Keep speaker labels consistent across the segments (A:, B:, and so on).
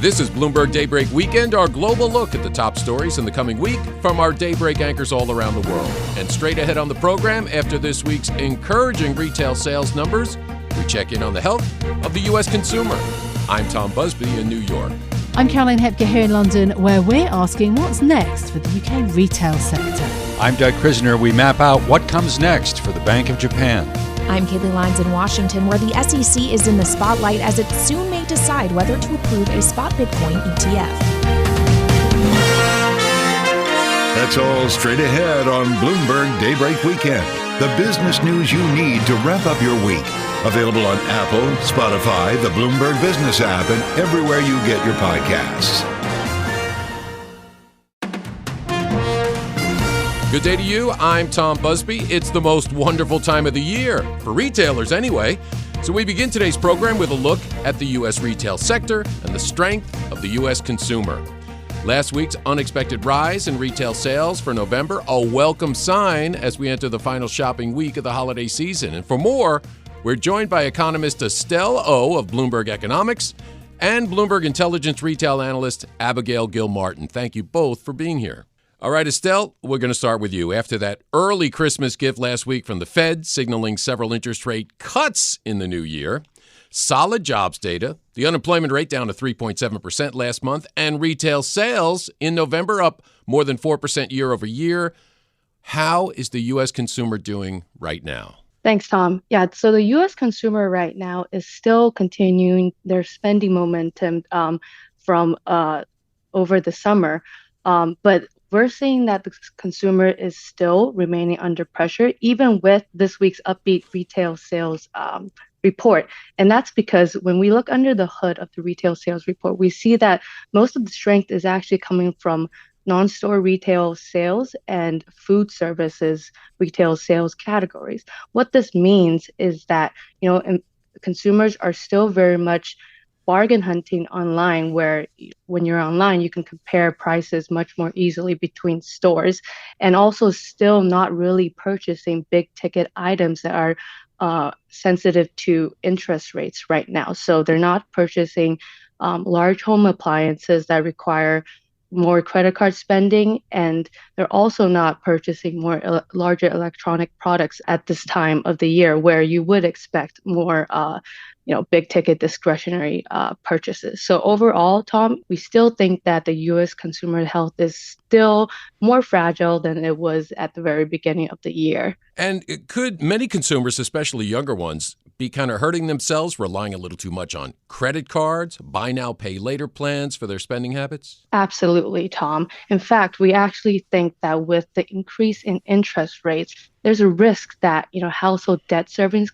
A: This is Bloomberg Daybreak Weekend, our global look at the top stories in the coming week from our Daybreak anchors all around the world. And straight ahead on the program, after this week's encouraging retail sales numbers, we check in on the health of the U.S. consumer. I'm Tom Busby in New York.
B: I'm Caroline Hepker here in London, where we're asking what's next for the UK retail sector.
C: I'm Doug Krisner. We map out what comes next for the Bank of Japan.
D: I'm Kaylee Lyons in Washington, where the SEC is in the spotlight as it soon may decide whether to approve a spot Bitcoin ETF.
E: That's all straight ahead on Bloomberg Daybreak Weekend. The business news you need to wrap up your week. Available on Apple, Spotify, the Bloomberg Business app, and everywhere you get your podcasts.
A: Good day to you. I'm Tom Busby. It's the most wonderful time of the year, for retailers anyway. So we begin today's program with a look at the U.S. retail sector and the strength of the U.S. consumer. Last week's unexpected rise in retail sales for November, a welcome sign as we enter the final shopping week of the holiday season. And for more, we're joined by economist Estelle O of Bloomberg Economics and Bloomberg Intelligence retail analyst Abigail Gilmartin. Thank you both for being here. All right, Estelle, we're going to start with you. After that early Christmas gift last week from the Fed, signaling several interest rate cuts in the new year, solid jobs data, the unemployment rate down to 3.7% last month, and retail sales in November up more than 4% year over year. How is the U.S. consumer doing right now?
F: Thanks, Tom. Yeah, so the U.S. consumer right now is still continuing their spending momentum from over the summer, but we're seeing that the consumer is still remaining under pressure, even with this week's upbeat retail sales report. And that's because when we look under the hood of the retail sales report, we see that most of the strength is actually coming from non-store retail sales and food services retail sales categories. What this means is that, consumers are still very much bargain hunting online, where when you're online, you can compare prices much more easily between stores, and also still not really purchasing big ticket items that are sensitive to interest rates right now. So they're not purchasing large home appliances that require more credit card spending, and they're also not purchasing more larger electronic products at this time of the year, where you would expect more big ticket discretionary purchases. So overall, Tom, we still think that the U.S. consumer health is still more fragile than it was at the very beginning of the year.
A: And could many consumers, especially younger ones, be kind of hurting themselves, relying a little too much on credit cards, buy now, pay later plans for their spending habits?
F: Absolutely, Tom. In fact, we actually think that with the increase in interest rates, there's a risk that, household debt servicing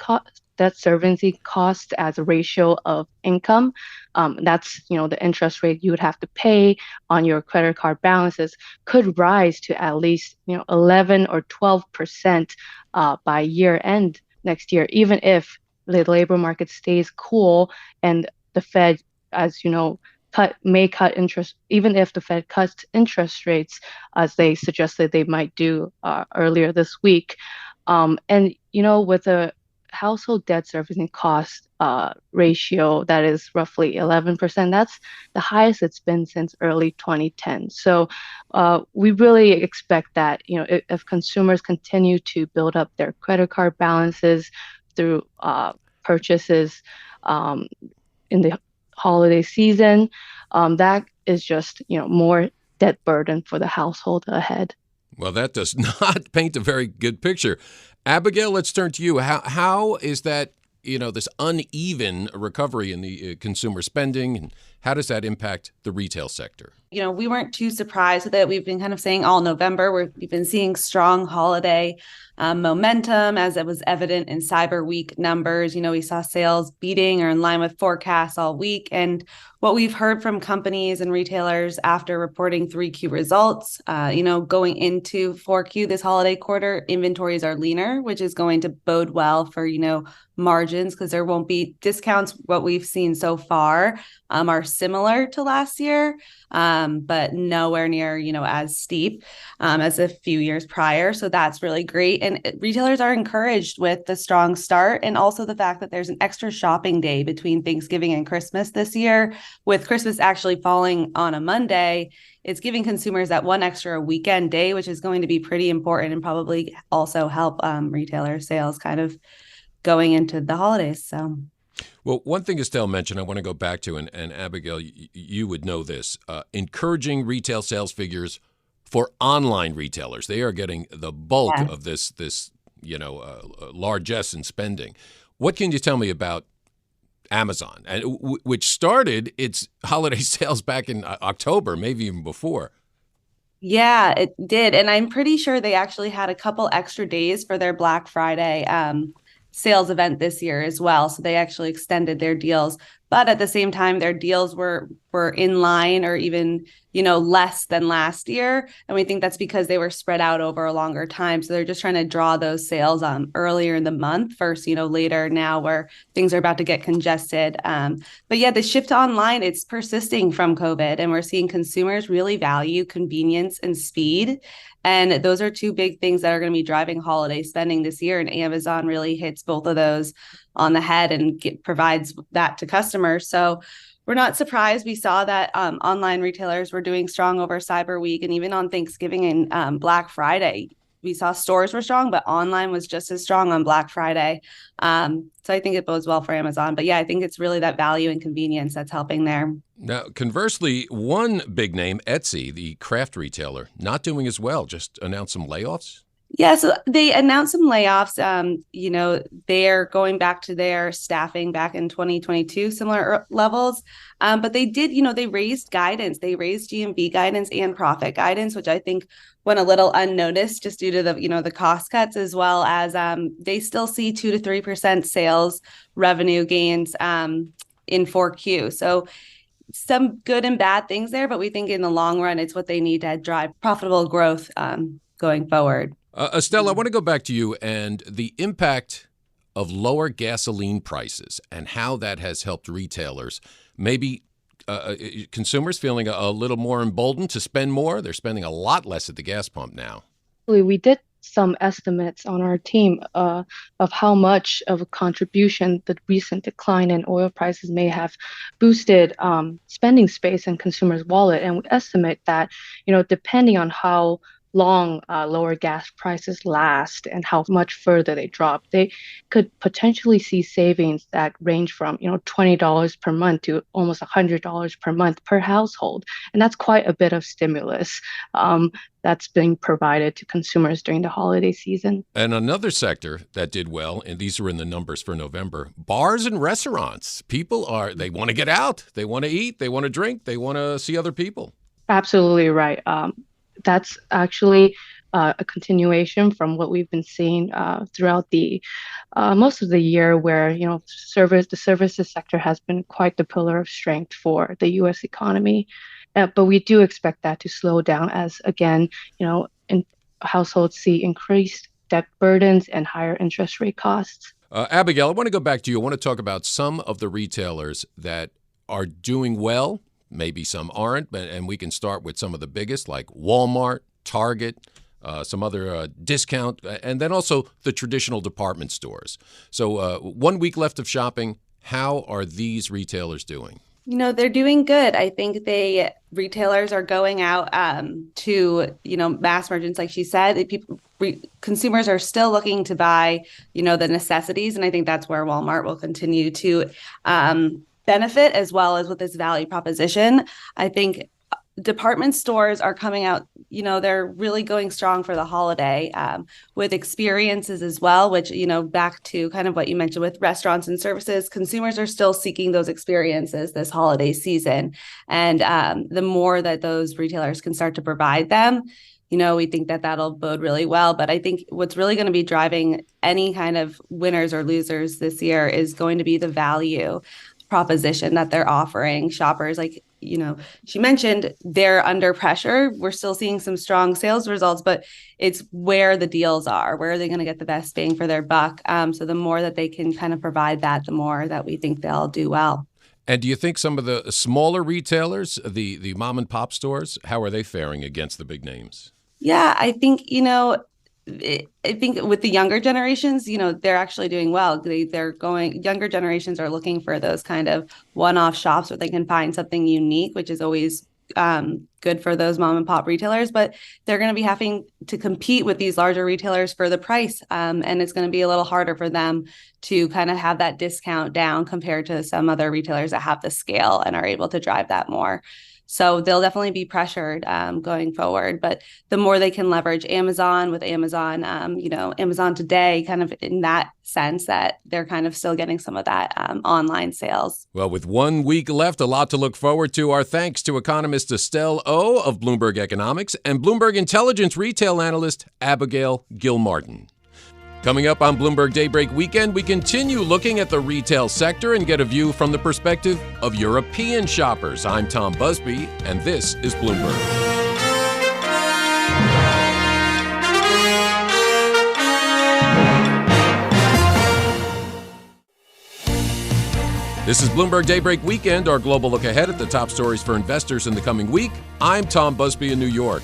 F: cost as a ratio of income. That's, the interest rate you would have to pay on your credit card balances could rise to at least, 11 or 12% by year end next year, even if the labor market stays cool and the Fed, as you know, may cut interest, even if the Fed cuts interest rates, as they suggested they might do earlier this week. With a household debt servicing cost ratio that is roughly 11%, that's the highest it's been since early 2010. So we really expect that, if consumers continue to build up their credit card balances through purchases in the holiday season, that is just, more debt burden for the household ahead.
A: Well, that does not paint a very good picture. Abigail, let's turn to you. How is that, this uneven recovery in the consumer spending, and how does that impact the retail sector?
G: We weren't too surprised with it. We've been kind of saying all November, we've been seeing strong holiday momentum, as it was evident in Cyber Week numbers. We saw sales beating or in line with forecasts all week. And what we've heard from companies and retailers after reporting 3Q results, going into 4Q this holiday quarter, inventories are leaner, which is going to bode well for, margins, because there won't be discounts. What we've seen so far are similar to last year, but nowhere near, as steep as a few years prior. So that's really great. And retailers are encouraged with the strong start and also the fact that there's an extra shopping day between Thanksgiving and Christmas this year. With Christmas actually falling on a Monday, it's giving consumers that one extra weekend day, which is going to be pretty important and probably also help retailer sales kind of going into the holidays. So.
A: Well, one thing Estelle mentioned I want to go back to, and Abigail, you would know this, encouraging retail sales figures for online retailers. They are getting the bulk of this largesse in spending. What can you tell me about Amazon, which started its holiday sales back in October, maybe even before?
G: Yeah, it did. And I'm pretty sure they actually had a couple extra days for their Black Friday sales event this year as well. So they actually extended their deals. But at the same time, their deals were in line or even, less than last year. And we think that's because they were spread out over a longer time. So they're just trying to draw those sales earlier in the month versus, later now where things are about to get congested. But yeah, the shift to online, it's persisting from COVID. And we're seeing consumers really value convenience and speed. And those are two big things that are going to be driving holiday spending this year. And Amazon really hits both of those on the head and provides that to customers. So we're not surprised. We saw that online retailers were doing strong over Cyber Week and even on Thanksgiving and Black Friday. We saw stores were strong, but online was just as strong on Black Friday. So I think it bodes well for Amazon. But yeah, I think it's really that value and convenience that's helping there.
A: Now, conversely, one big name, Etsy, the craft retailer, not doing as well, just announced some layoffs.
G: Yeah, so they announced some layoffs. They're going back to their staffing back in 2022, similar levels. But they did, they raised guidance. They raised GMV guidance and profit guidance, which I think went a little unnoticed just due to the cost cuts, as well as they still see 2 to 3% sales revenue gains in 4Q. So some good and bad things there, but we think in the long run, it's what they need to drive profitable growth going forward.
A: Estelle, I want to go back to you and the impact of lower gasoline prices and how that has helped retailers. Maybe consumers feeling a little more emboldened to spend more. They're spending a lot less at the gas pump now.
F: We did some estimates on our team of how much of a contribution the recent decline in oil prices may have boosted spending space in consumers' wallet. And we estimate that, depending on how long lower gas prices last and how much further they drop, they could potentially see savings that range from $20 per month to almost $100 per month per household, and that's quite a bit of stimulus that's being provided to consumers during the holiday season.
A: And another sector that did well, and these are in the numbers for November, bars and restaurants. People they want to get out, they want to eat, they want to drink, they want to see other people.
F: Absolutely right. That's actually a continuation from what we've been seeing throughout the most of the year, where the services sector has been quite the pillar of strength for the U.S. economy. But we do expect that to slow down as, again, households see increased debt burdens and higher interest rate costs.
A: Abigail, I want to go back to you. I want to talk about some of the retailers that are doing well. Maybe some aren't, and we can start with some of the biggest like Walmart, Target, some other discount, and then also the traditional department stores. So 1 week left of shopping. How are these retailers doing?
G: They're doing good. I think retailers are going out to, mass merchants, like she said. Consumers are still looking to buy, the necessities. And I think that's where Walmart will continue to benefit, as well as with this value proposition. I think department stores are coming out, they're really going strong for the holiday with experiences as well, which, back to kind of what you mentioned with restaurants and services, consumers are still seeking those experiences this holiday season. And the more that those retailers can start to provide them, we think that that'll bode really well. But I think what's really going to be driving any kind of winners or losers this year is going to be the value proposition that they're offering shoppers. Like, she mentioned they're under pressure. We're still seeing some strong sales results, but it's where the deals are. Where are they going to get the best bang for their buck? So the more that they can kind of provide that, the more that we think they'll do well.
A: And do you think some of the smaller retailers, the mom and pop stores, how are they faring against the big names?
G: Yeah, I think, I think with the younger generations, they're actually doing well. Younger generations are looking for those kind of one-off shops where they can find something unique, which is always good for those mom and pop retailers, but they're going to be having to compete with these larger retailers for the price. And it's going to be a little harder for them to kind of have that discount down compared to some other retailers that have the scale and are able to drive that more. So they'll definitely be pressured going forward. But the more they can leverage Amazon with Amazon, Amazon Today, kind of in that sense that they're kind of still getting some of that online sales.
A: Well, with 1 week left, a lot to look forward to. Our thanks to economist Estelle O of Bloomberg Economics and Bloomberg Intelligence retail analyst Abigail Gilmartin. Coming up on Bloomberg Daybreak Weekend, we continue looking at the retail sector and get a view from the perspective of European shoppers. I'm Tom Busby, and this is Bloomberg. This is Bloomberg Daybreak Weekend, our global look ahead at the top stories for investors in the coming week. I'm Tom Busby in New York.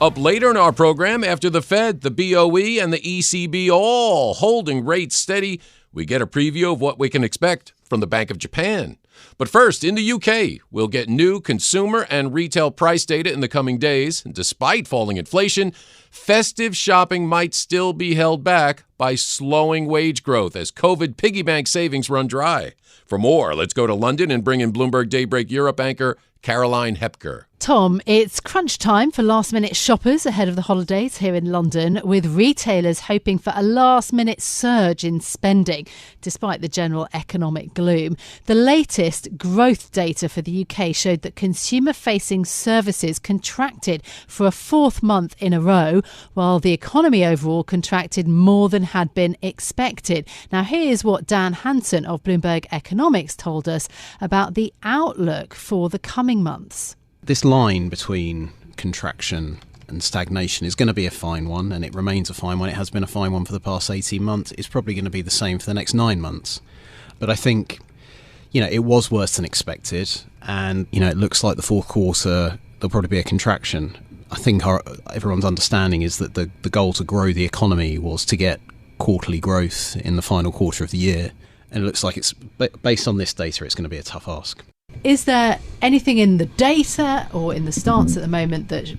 A: Up later in our program, after the Fed, the BOE, and the ECB all holding rates steady, we get a preview of what we can expect from the Bank of Japan. But first, in the UK, we'll get new consumer and retail price data in the coming days. And despite falling inflation, festive shopping might still be held back by slowing wage growth as COVID piggy bank savings run dry. For more, let's go to London and bring in Bloomberg Daybreak Europe anchor Caroline Hepker.
B: Tom, it's crunch time for last-minute shoppers ahead of the holidays here in London, with retailers hoping for a last-minute surge in spending, despite the general economic gloom. The latest growth data for the UK showed that consumer-facing services contracted for a fourth month in a row, while the economy overall contracted more than had been expected. Now, here's what Dan Hansen of Bloomberg Economics told us about the outlook for the coming months.
H: This line between contraction and stagnation is going to be a fine one, and it remains a fine one. It has been a fine one for the past 18 months. It's probably going to be the same for the next 9 months. But I think, it was worse than expected, and, it looks like the fourth quarter, there'll probably be a contraction. I think everyone's understanding is that the goal to grow the economy was to get quarterly growth in the final quarter of the year. And it looks like it's based on this data, it's going to be a tough ask.
B: Is there anything in the data or in the stance at the moment that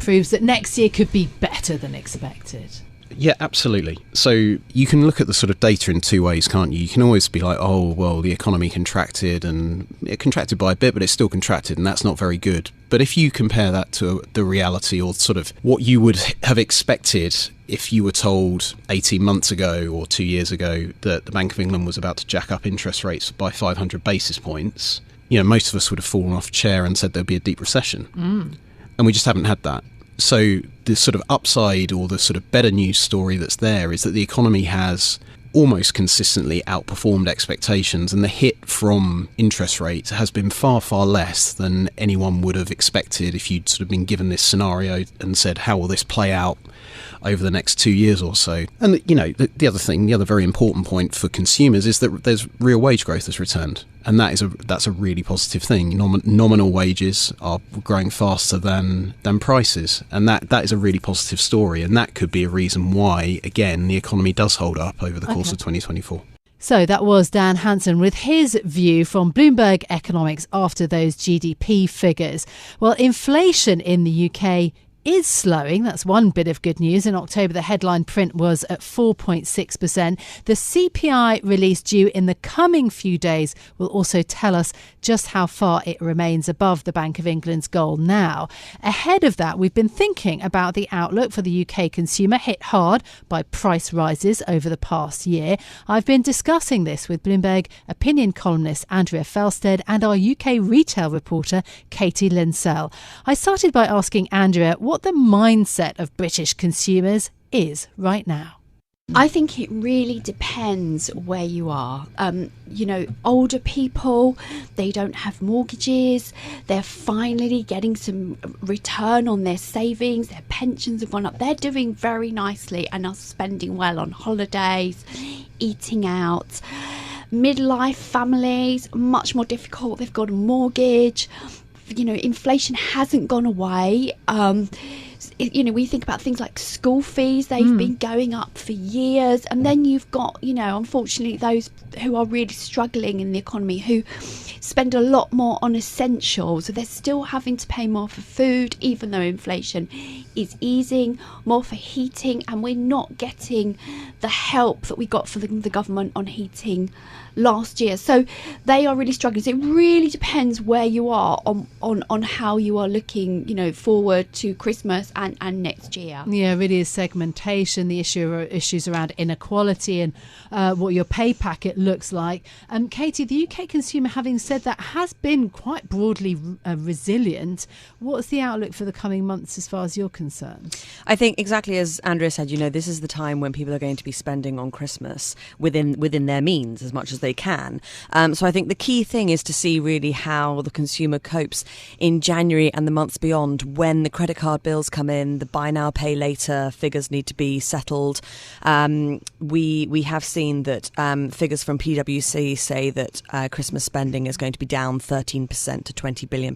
B: proves that next year could be better than expected?
H: Yeah, absolutely. So you can look at the sort of data in two ways, can't you? You can always be like, oh, well, the economy contracted, and it contracted by a bit, but it's still contracted, and that's not very good. But if you compare that to the reality, or sort of what you would have expected if you were told 18 months ago or 2 years ago that the Bank of England was about to jack up interest rates by 500 basis points, most of us would have fallen off a chair and said there'd be a deep recession. And we just haven't had that. So the sort of upside, or the sort of better news story that's there, is that the economy has almost consistently outperformed expectations, and the hit from interest rates has been far, far less than anyone would have expected if you'd sort of been given this scenario and said, how will this play out over the next 2 years or so? And, the other very important point for consumers is that there's real wage growth has returned. And that's a really positive thing. Nominal wages are growing faster than prices. And that is a really positive story. And that could be a reason why, again, the economy does hold up over the course of 2024.
B: So that was Dan Hansen with his view from Bloomberg Economics after those GDP figures. Well, inflation in the UK is slowing. That's one bit of good news. In October, the headline print was at 4.6%. The CPI release due in the coming few days will also tell us just how far it remains above the Bank of England's goal now. Ahead of that, we've been thinking about the outlook for the UK consumer, hit hard by price rises over the past year. I've been discussing this with Bloomberg opinion columnist Andrea Felsted and our UK retail reporter Katie Linsell. I started by asking Andrea what the mindset of British consumers is right now.
I: I think it really depends where you are. Older people, they don't have mortgages. They're finally getting some return on their savings. Their pensions have gone up. They're doing very nicely and are spending well on holidays, eating out. Midlife families, much more difficult. They've got a mortgage. Inflation hasn't gone away. we think about things like school fees. They've been going up for years. And then you've got, unfortunately, those who are really struggling in the economy who spend a lot more on essentials. So they're still having to pay more for food, even though inflation is easing, more for heating. And we're not getting the help that we got for the government on heating last year. So they are really struggling. So it really depends where you are on how you are looking, forward to Christmas and next year.
B: Yeah, it really is segmentation, the issues around inequality and what your pay packet looks like. Katie, the UK consumer, having said that, has been quite broadly resilient. What's the outlook for the coming months as far as you're concerned?
J: I think exactly as Andrea said, this is the time when people are going to be spending on Christmas within their means as much as they can. So I think the key thing is to see really how the consumer copes in January and the months beyond, when the credit card bills come in, the buy now, pay later figures need to be settled. We have seen that figures from PwC say that Christmas spending is going to be down 13% to £20 billion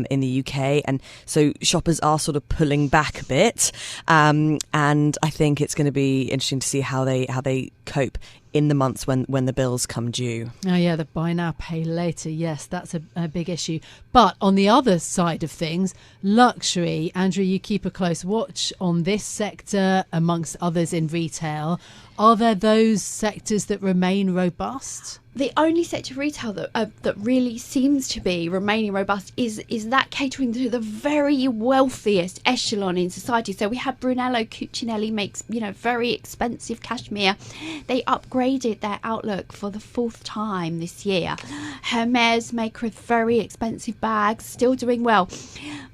J: in the UK. And so shoppers are sort of pulling back a bit. And I think it's going to be interesting to see how they cope in the months when the bills come due.
B: Oh yeah, the buy now, pay later. Yes, that's a big issue. But on the other side of things, luxury. Andrew, you keep a close watch on this sector amongst others in retail. Are there those sectors that remain robust?
I: The only sector of retail that really seems to be remaining robust is that catering to the very wealthiest echelon in society. So we had Brunello Cucinelli makes very expensive cashmere. They upgraded their outlook for the 4th time this year. Hermes make very expensive bags, still doing well,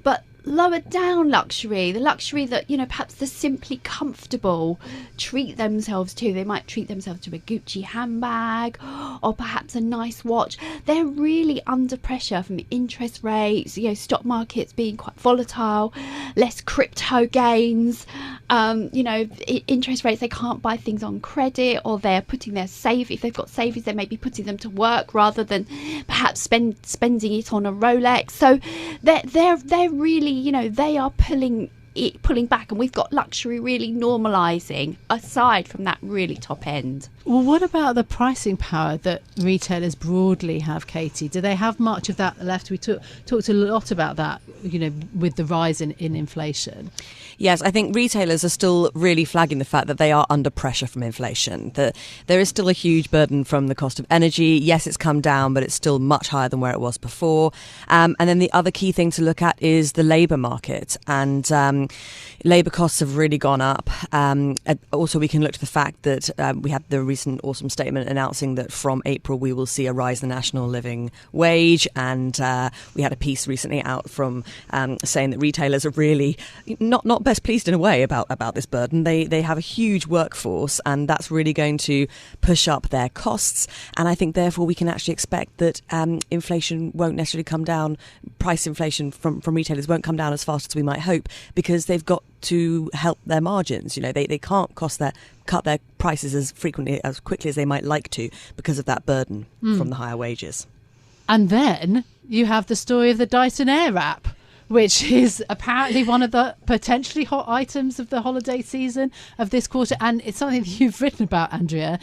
I: but lower down luxury, the luxury that perhaps the simply comfortable treat themselves to. They might treat themselves to a Gucci handbag or perhaps a nice watch. They're really under pressure from interest rates, stock markets being quite volatile, less crypto gains, interest rates. They can't buy things on credit, or they're putting their if they've got savings, they may be putting them to work rather than perhaps spending it on a Rolex. So they're really, they are pulling back, and we've got luxury really normalising aside from that really top end.
B: Well, what about the pricing power that retailers broadly have, Katie? Do they have much of that left? We talked a lot about that, with the rise in inflation.
J: Yes, I think retailers are still really flagging the fact that they are under pressure from inflation, that there is still a huge burden from the cost of energy. Yes, it's come down, but it's still much higher than where it was before. And then the other key thing to look at is the labour market. And labour costs have really gone up. Also, we can look to the fact that we had the recent Awesome statement announcing that from April we will see a rise in the national living wage. And we had a piece recently out from saying that retailers are really not best pleased in a way about this burden. They have a huge workforce, and that's really going to push up their costs. And I think therefore we can actually expect that inflation won't necessarily come down. Price inflation from retailers won't come down as fast as we might hope, because they've got to help their margins. They can't cut their prices as quickly as they might like to because of that burden from the higher wages.
B: And then you have the story of the Dyson Airwrap, which is apparently one of the potentially hot items of the holiday season of this quarter. And it's something that you've written about, Andrea.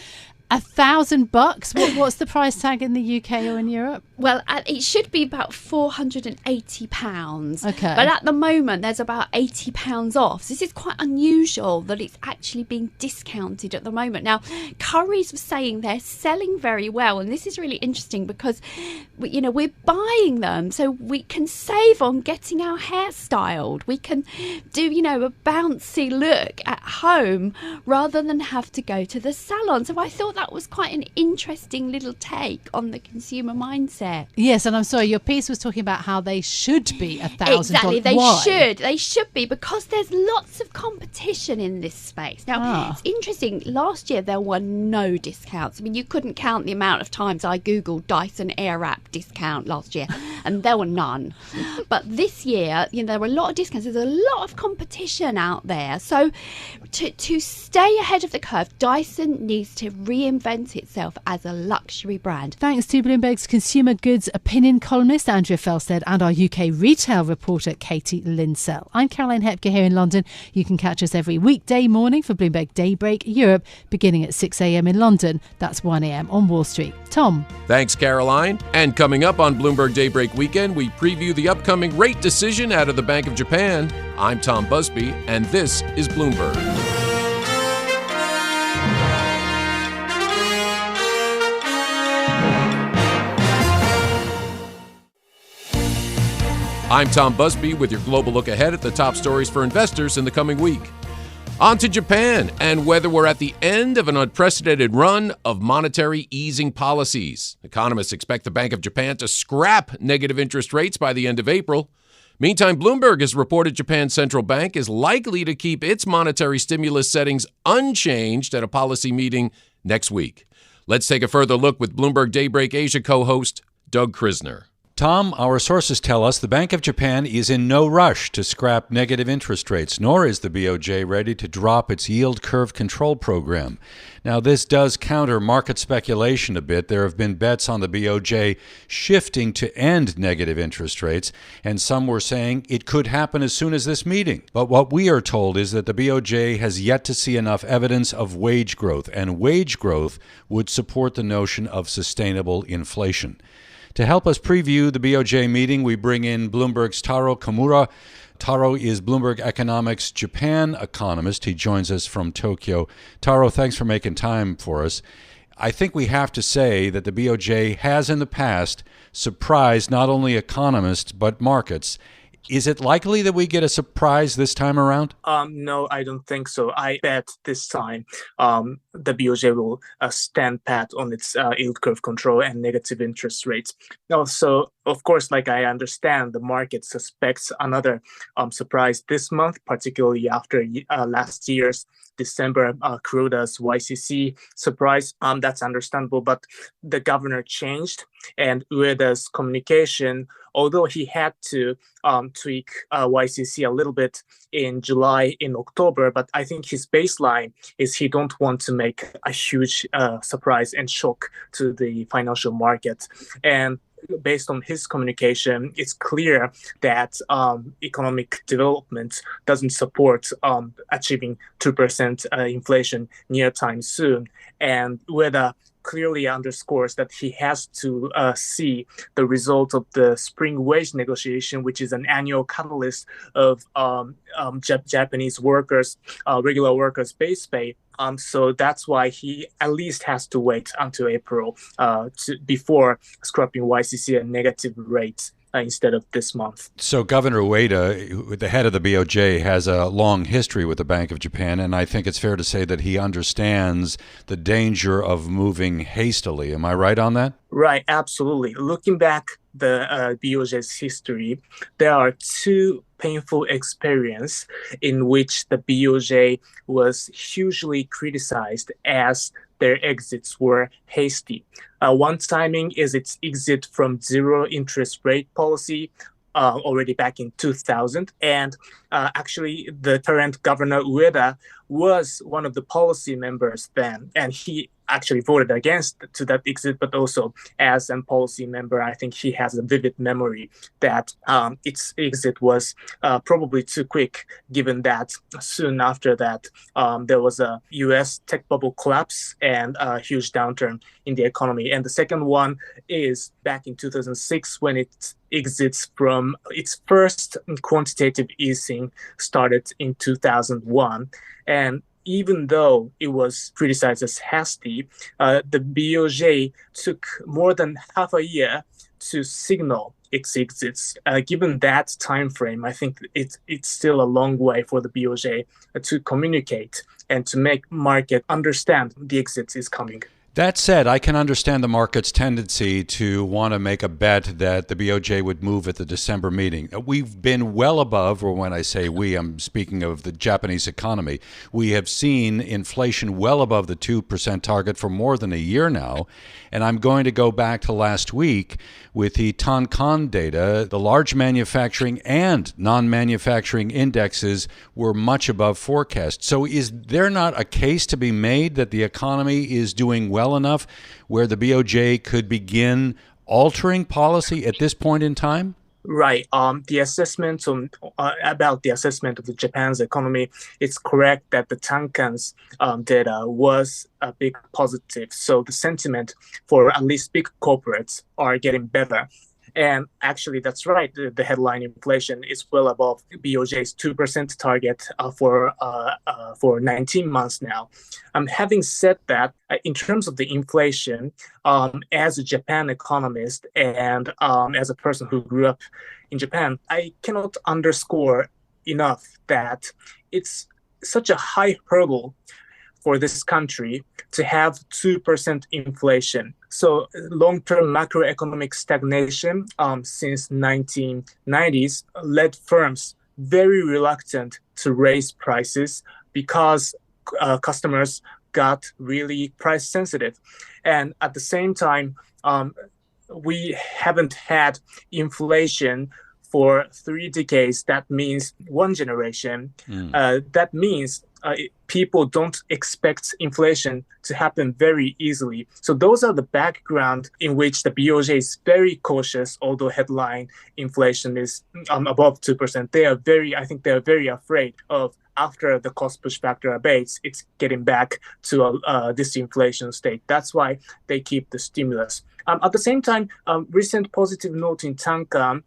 B: $1,000? What's the price tag in the UK or in Europe?
I: Well, it should be about £480.
B: Okay.
I: But at the moment, there's about £80 off. So this is quite unusual that it's actually being discounted at the moment. Now, Currys was saying they're selling very well. And this is really interesting because, we're buying them so we can save on getting our hair styled. We can do, a bouncy look at home rather than have to go to the salon. So I thought that was quite an interesting little take on the consumer mindset.
B: Yes, and I'm sorry, your piece was talking about how they should be $1,000.
I: Exactly, they should be, because there's lots of competition in this space. Now, It's interesting, last year there were no discounts. I mean, you couldn't count the amount of times I Googled Dyson Airwrap discount last year. and there were none. But this year, there were a lot of discounts. There's a lot of competition out there. So to stay ahead of the curve, Dyson needs to reinvent itself as a luxury brand.
B: Thanks to Bloomberg's consumer goods opinion columnist Andrea Felsted and our UK retail reporter Katie Linsell. I'm Caroline Hepker here in London. You can catch us every weekday morning for Bloomberg Daybreak Europe, beginning at 6 a.m. in London. That's 1 a.m. on Wall Street. Tom.
A: Thanks, Caroline. And coming up on Bloomberg Daybreak Weekend, we preview the upcoming rate decision out of the Bank of Japan. I'm Tom Busby, and this is Bloomberg. I'm Tom Busby with your global look ahead at the top stories for investors in the coming week. On to Japan and whether we're at the end of an unprecedented run of monetary easing policies. Economists expect the Bank of Japan to scrap negative interest rates by the end of April. Meantime, Bloomberg has reported Japan's central bank is likely to keep its monetary stimulus settings unchanged at a policy meeting next week. Let's take a further look with Bloomberg Daybreak Asia co-host Doug Krisner.
C: Tom, our sources tell us the Bank of Japan is in no rush to scrap negative interest rates, nor is the BOJ ready to drop its yield curve control program. Now, this does counter market speculation a bit. There have been bets on the BOJ shifting to end negative interest rates, and some were saying it could happen as soon as this meeting. But what we are told is that the BOJ has yet to see enough evidence of wage growth, and wage growth would support the notion of sustainable inflation. To help us preview the BOJ meeting, we bring in Bloomberg's Taro Komura. Taro is Bloomberg Economics' Japan economist. He joins us from Tokyo. Taro, thanks for making time for us. I think we have to say that the BOJ has in the past surprised not only economists but markets. Is it likely that we get a surprise this time around?
K: No, I don't think so. I bet this time the BOJ will stand pat on its yield curve control and negative interest rates. Also, of course, like I understand, the market suspects another surprise this month, particularly after last year's December Kuroda's YCC surprise. That's understandable, but the governor changed, and Ueda's communication, although he had to tweak YCC a little bit in July, in October, but I think his baseline is he don't want to make a huge surprise and shock to the financial market. And based on his communication, it's clear that economic development doesn't support achieving 2% inflation near time soon. And Ueda clearly underscores that he has to see the result of the spring wage negotiation, which is an annual catalyst of Japanese workers, regular workers' base pay. So that's why he at least has to wait until April before scrapping YCC at negative rates instead of this month.
C: So Governor Ueda, the head of the BOJ, has a long history with the Bank of Japan, and I think it's fair to say that he understands the danger of moving hastily. Am I right on that?
K: Right, absolutely. Looking back the BOJ's history, there are two painful experiences in which the BOJ was hugely criticized as their exits were hasty. One timing is its exit from zero interest rate policy already back in 2000. And actually, the current governor Ueda was one of the policy members then, and he actually voted against to that exit, but also as a policy member, I think he has a vivid memory that its exit was probably too quick, given that soon after that, there was a US tech bubble collapse and a huge downturn in the economy. And the second one is back in 2006 when it exits from its first quantitative easing started in 2001. And even though it was criticized as hasty, the BOJ took more than half a year to signal its exits. Given that time frame, I think it's still a long way for the BOJ to communicate and to make market understand the exit is coming.
C: That said, I can understand the market's tendency to want to make a bet that the BOJ would move at the December meeting. We've been well above, or when I say we, I'm speaking of the Japanese economy. We have seen inflation well above the 2% target for more than a year now. And I'm going to go back to last week with the Tankan data. The large manufacturing and non-manufacturing indexes were much above forecast. So is there not a case to be made that the economy is doing well enough where the BOJ could begin altering policy at this point in time?
K: Right. The assessment about the assessment of the Japan's economy, it's correct that the Tankan's data was a big positive. So the sentiment for at least big corporates are getting better. And actually, that's right. The headline inflation is well above BOJ's 2% target for 19 months now. Having said that, in terms of the inflation, as a Japan economist and as a person who grew up in Japan, I cannot underscore enough that it's such a high hurdle for this country to have 2% inflation. So long-term macroeconomic stagnation since 1990s led firms very reluctant to raise prices because customers got really price sensitive. And at the same time, we haven't had inflation for 3 decades. That means one generation. That means people don't expect inflation to happen very easily. So those are the background in which the BOJ is very cautious, although headline inflation is above 2%. I think they're very afraid of after the cost push factor abates, it's getting back to a disinflation state. That's why they keep the stimulus. At the same time, recent positive note in Tankan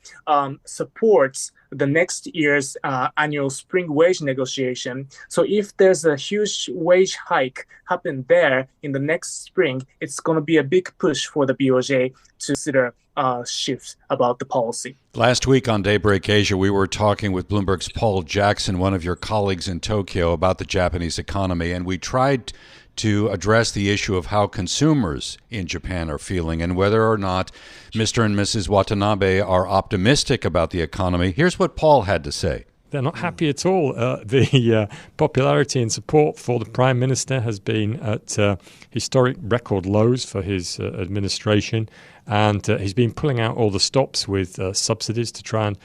K: supports the next year's annual spring wage negotiation. So if there's a huge wage hike happen there in the next spring, it's going to be a big push for the BOJ to consider shifts about the policy.
C: Last week on Daybreak Asia, we were talking with Bloomberg's Paul Jackson, one of your colleagues in Tokyo, about the Japanese economy, and we tried to address the issue of how consumers in Japan are feeling and whether or not Mr. and Mrs. Watanabe are optimistic about the economy. Here's what Paul had to say.
L: They're not happy at all. The popularity and support for the Prime Minister has been at historic record lows for his administration, and he's been pulling out all the stops with subsidies to try and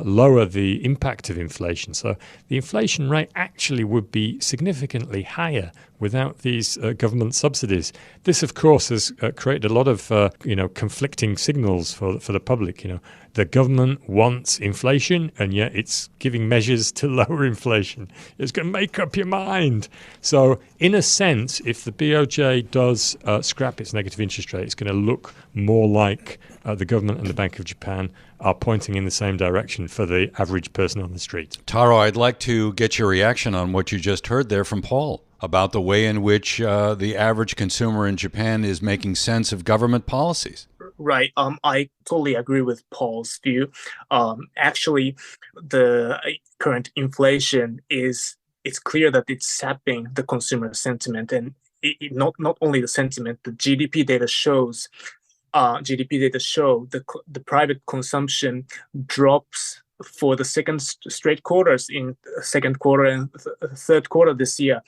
L: lower the impact of inflation. So the inflation rate actually would be significantly higher without these government subsidies. This, of course, has created a lot of conflicting signals for the public. The government wants inflation, and yet it's giving measures to lower inflation. It's going to make up your mind. So, in a sense, if the BOJ does scrap its negative interest rate, it's going to look more like the government and the Bank of Japan are pointing in the same direction for the average person on the street.
C: Taro, I'd like to get your reaction on what you just heard there from Paul about the way in which the average consumer in Japan is making sense of government policies.
K: Right. I totally agree with Paul's view. Actually, the current inflation it's clear that it's sapping the consumer sentiment, and not only the sentiment. The GDP data show the private consumption drops for the second straight quarters in second quarter and third quarter this year,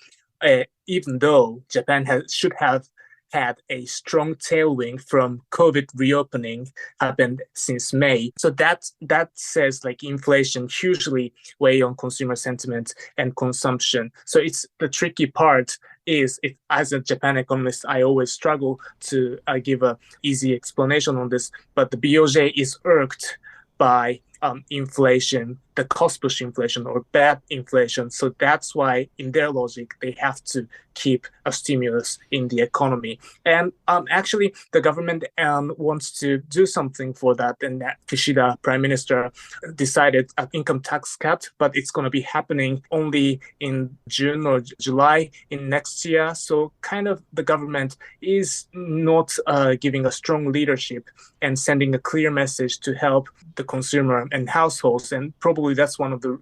K: even though Japan should have had a strong tailwind from COVID reopening happened since May. So that says like inflation hugely weigh on consumer sentiment and consumption. So it's the tricky part is, as a Japan economist, I always struggle to give an easy explanation on this, but the BOJ is irked by inflation, the cost push inflation or bad inflation. So that's why, in their logic, they have to keep a stimulus in the economy. And actually, the government wants to do something for that. And that Kishida, Prime Minister, decided an income tax cut, but it's going to be happening only in June or July in next year. So kind of the government is not giving a strong leadership and sending a clear message to help the consumer and households. And probably that's one of the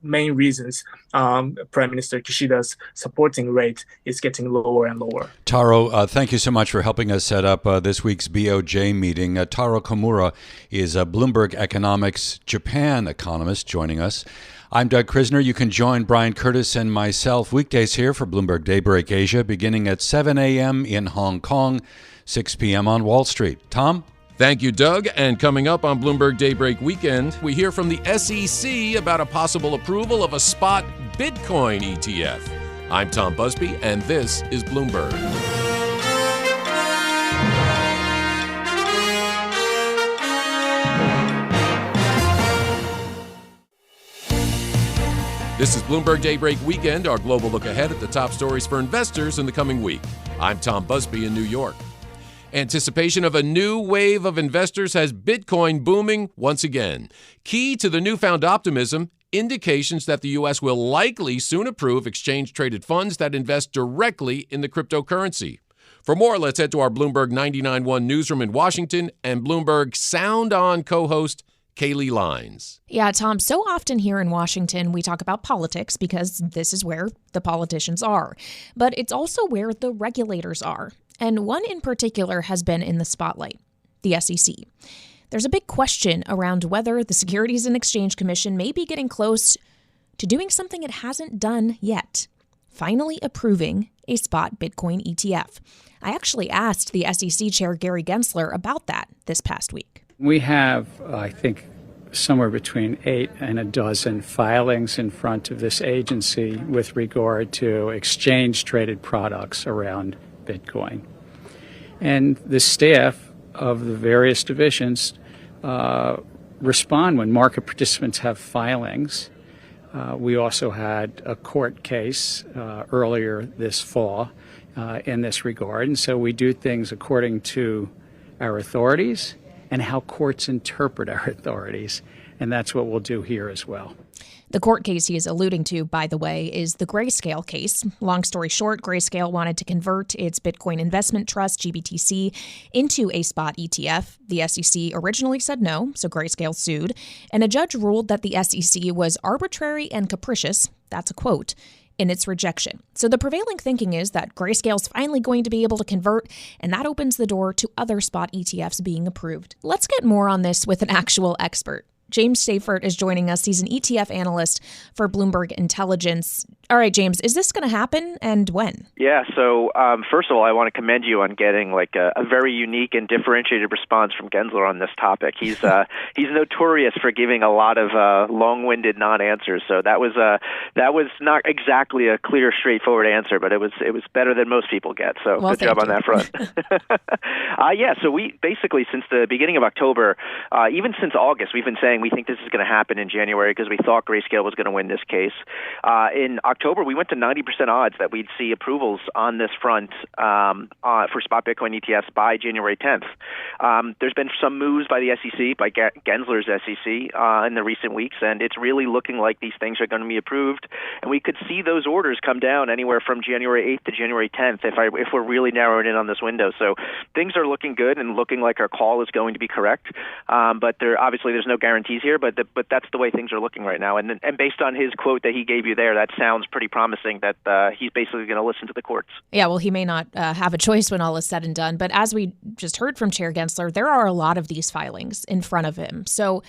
K: main reasons Prime Minister Kishida's supporting rate is getting lower and lower.
C: Taro, thank you so much for helping us set up this week's BOJ meeting. Taro Komura is a Bloomberg Economics Japan economist joining us. I'm Doug Krisner. You can join Brian Curtis and myself weekdays here for Bloomberg Daybreak Asia, beginning at 7 a.m. in Hong Kong, 6 p.m. on Wall Street. Tom?
A: Thank you, Doug. And coming up on Bloomberg Daybreak Weekend, we hear from the SEC about a possible approval of a spot Bitcoin ETF. I'm Tom Busby, and this is Bloomberg. This is Bloomberg Daybreak Weekend, our global look ahead at the top stories for investors in the coming week. I'm Tom Busby in New York. Anticipation of a new wave of investors has Bitcoin booming once again. Key to the newfound optimism, indications that the U.S. will likely soon approve exchange-traded funds that invest directly in the cryptocurrency. For more, let's head to our Bloomberg 99.1 newsroom in Washington and Bloomberg Sound On co-host Kaylee Lines.
D: Yeah, Tom, so often here in Washington, we talk about politics because this is where the politicians are. But it's also where the regulators are. And one in particular has been in the spotlight, the SEC. There's a big question around whether the Securities and Exchange Commission may be getting close to doing something it hasn't done yet, finally approving a spot Bitcoin ETF. I actually asked the SEC Chair Gary Gensler about that this past week.
M: We have, I think, somewhere between 8 and a dozen filings in front of this agency with regard to exchange-traded products around Bitcoin. And the staff of the various divisions respond when market participants have filings. We also had a court case earlier this fall in this regard. And so we do things according to our authorities and how courts interpret our authorities. And that's what we'll do here as well.
D: The court case he is alluding to, by the way, is the Grayscale case. Long story short, Grayscale wanted to convert its Bitcoin investment trust, GBTC, into a spot ETF. The SEC originally said no, so Grayscale sued. And a judge ruled that the SEC was arbitrary and capricious, that's a quote, in its rejection. So the prevailing thinking is that Grayscale's finally going to be able to convert, and that opens the door to other spot ETFs being approved. Let's get more on this with an actual expert. James Stafert is joining us. He's an ETF analyst for Bloomberg Intelligence. All right, James, is this going to happen and when?
N: Yeah, so first of all, I want to commend you on getting a very unique and differentiated response from Gensler on this topic. He's notorious for giving a lot of long-winded non-answers. So that was not exactly a clear, straightforward answer, but it was better than most people get. So well, good job on that front. Yeah, so we basically since the beginning of October, even since August, we've been saying we think this is going to happen in January because we thought Grayscale was going to win this case. In October, we went to 90% odds that we'd see approvals on this front for spot Bitcoin ETFs by January 10th. There's been some moves by the SEC, by Gensler's SEC, in the recent weeks, and it's really looking like these things are going to be approved. And we could see those orders come down anywhere from January 8th to January 10th if we're really narrowing in on this window. So things are looking good and looking like our call is going to be correct. But there's no guarantees here, but that's the way things are looking right now. And based on his quote that he gave you there, that sounds pretty promising that he's basically going to listen to the courts.
D: Yeah, well, he may not have a choice when all is said and done. But as we just heard from Chair Gensler, there are a lot of these filings in front of him. So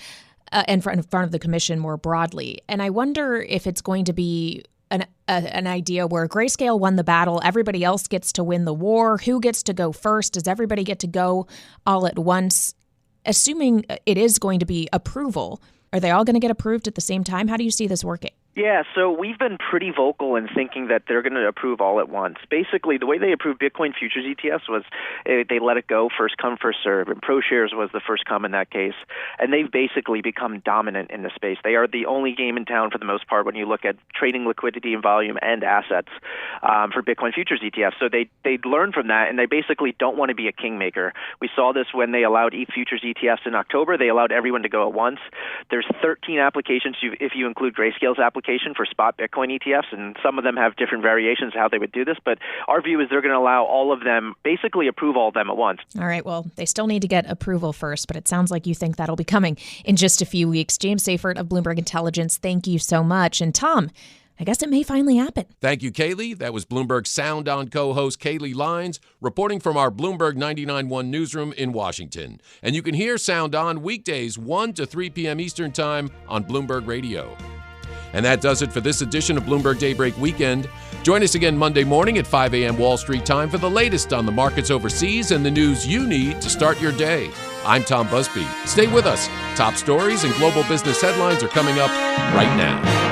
D: in front of the commission more broadly. And I wonder if it's going to be an idea where Grayscale won the battle, everybody else gets to win the war. Who gets to go first? Does everybody get to go all at once? Assuming it is going to be approval, are they all going to get approved at the same time? How do you see this working?
N: Yeah, so we've been pretty vocal in thinking that they're going to approve all at once. Basically, the way they approved Bitcoin futures ETFs was they let it go first come, first serve, and ProShares was the first come in that case. And they've basically become dominant in the space. They are the only game in town for the most part when you look at trading liquidity and volume and assets for Bitcoin futures ETFs. So they learned from that, and they basically don't want to be a kingmaker. We saw this when they allowed futures ETFs in October. They allowed everyone to go at once. There's 13 applications if you include Grayscale's application application for spot Bitcoin ETFs, and some of them have different variations of how they would do this. But our view is they're going to allow all of them, basically approve all of them at once.
D: All right. Well, they still need to get approval first, but it sounds like you think that'll be coming in just a few weeks. James Seyffert of Bloomberg Intelligence, thank you so much. And Tom, I guess it may finally happen.
A: Thank you, Kaylee. That was Bloomberg Sound On co-host Kaylee Lyons reporting from our Bloomberg 99.1 newsroom in Washington. And you can hear Sound On weekdays 1 to 3 p.m. Eastern Time on Bloomberg Radio. And that does it for this edition of Bloomberg Daybreak Weekend. Join us again Monday morning at 5 a.m. Wall Street time for the latest on the markets overseas and the news you need to start your day. I'm Tom Busby. Stay with us. Top stories and global business headlines are coming up right now.